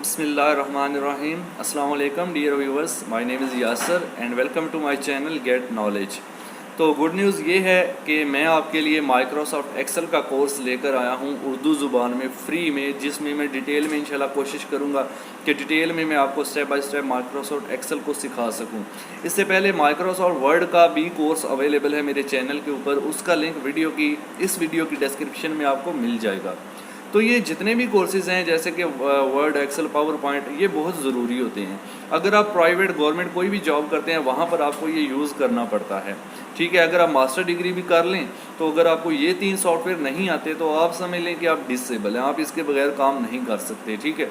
बिस्मिल्लाहिर्रहमानिर्रहीम। अस्सलाम वालेकुम dear viewers, my name is Yasir and welcome to my channel get knowledge. तो गुड न्यूज़ ये है कि मैं आपके लिए माइक्रोसॉफ्ट एक्सेल का कोर्स लेकर आया हूँ उर्दू ज़ुबान में फ्री में, जिसमें मैं डिटेल में इंशाल्लाह कोशिश करूँगा कि डिटेल में मैं आपको step by step Microsoft Excel को सिखा सकूँ। इससे पहले माइक्रोसॉफ्ट वर्ड का भी कोर्स अवेलेबल है मेरे चैनल के ऊपर, उसका लिंक इस वीडियो की डिस्क्रिप्शन में आपको मिल जाएगा। तो ये जितने भी कोर्सेज़ हैं जैसे कि वर्ड, एक्सेल, पावर पॉइंट, ये बहुत ज़रूरी होते हैं। अगर आप प्राइवेट गवर्नमेंट कोई भी जॉब करते हैं वहाँ पर आपको ये यूज़ करना पड़ता है। ठीक है, अगर आप मास्टर डिग्री भी कर लें तो अगर आपको ये 3 सॉफ्टवेयर नहीं आते तो आप समझ लें कि आप डिसेबल हैं, आप इसके बगैर काम नहीं कर सकते। ठीक है,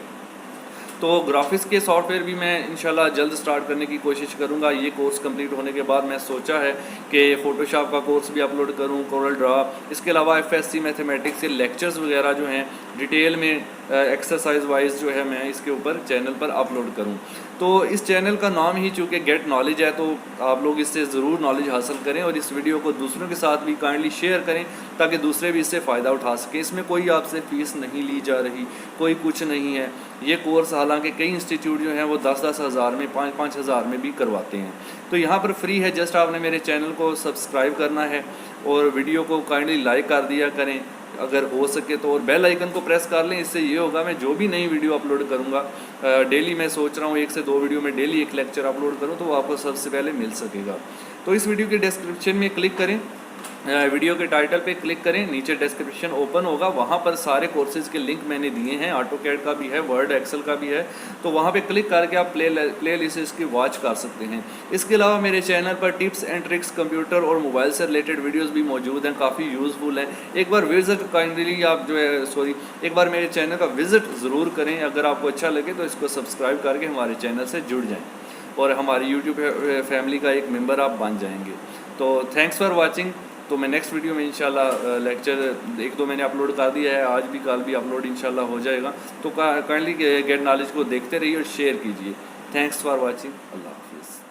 तो ग्राफिक्स के सॉफ्टवेयर भी मैं इंशाल्लाह जल्द स्टार्ट करने की कोशिश करूंगा। ये कोर्स कंप्लीट होने के बाद मैं सोचा है कि फ़ोटोशॉप का कोर्स भी अपलोड करूं, कोरल ड्रा, इसके अलावा एफएससी मैथमेटिक्स के लेक्चर्स वगैरह जो हैं डिटेल में एक्सरसाइज वाइज जो है मैं इसके ऊपर चैनल पर अपलोड करूं। तो इस चैनल का नाम ही चूँकि गेट नॉलेज है तो आप लोग इससे ज़रूर नॉलेज हासिल करें और इस वीडियो को दूसरों के साथ भी काइंडली शेयर करें ताकि दूसरे भी इससे फ़ायदा उठा सकें। इसमें कोई आपसे फ़ीस नहीं ली जा रही, कोई कुछ नहीं है। ये कोर्स हालांकि कई इंस्टीट्यूट जो हैं वो 10-10 हज़ार में, 5-5 हज़ार में भी करवाते हैं। तो यहाँ पर फ्री है, जस्ट आपने मेरे चैनल को सब्सक्राइब करना है और वीडियो को काइंडली लाइक कर दिया करें अगर हो सके तो, और बेल आइकन को प्रेस कर लें। इससे ये होगा मैं जो भी नई वीडियो अपलोड करूँगा, डेली मैं सोच रहा हूँ 1 से 2 वीडियो में डेली एक लेक्चर अपलोड करूँ तो वो आपको सबसे पहले मिल सकेगा। तो इस वीडियो के डिस्क्रिप्शन में क्लिक करें, वीडियो के टाइटल पे क्लिक करें, नीचे डिस्क्रिप्शन ओपन होगा, वहाँ पर सारे कोर्सेज़ के लिंक मैंने दिए हैं, ऑटोकैड का भी है, वर्ड एक्सेल का भी है। तो वहाँ पे क्लिक करके आप प्ले लिस्ट इसकी वॉच कर सकते हैं। इसके अलावा मेरे चैनल पर टिप्स एंड ट्रिक्स कंप्यूटर और मोबाइल से रिलेटेड वीडियोस भी मौजूद हैं, काफ़ी यूज़फुल हैं। एक बार एक बार मेरे चैनल का विज़िट ज़रूर करें। अगर आपको अच्छा लगे तो इसको सब्सक्राइब करके हमारे चैनल से जुड़ जाएँ और हमारी यूट्यूब फैमिली का एक मेम्बर आप बन जाएंगे। तो थैंक्स फॉर वॉचिंग। तो मैं नेक्स्ट वीडियो में इंशाल्लाह लेक्चर 1-2 मैंने अपलोड कर दिया है, आज भी कल भी अपलोड इंशाल्लाह हो जाएगा। तो काइंडली गेट नॉलेज को देखते रहिए और शेयर कीजिए। Thanks for watching. अल्लाह हाफिज़।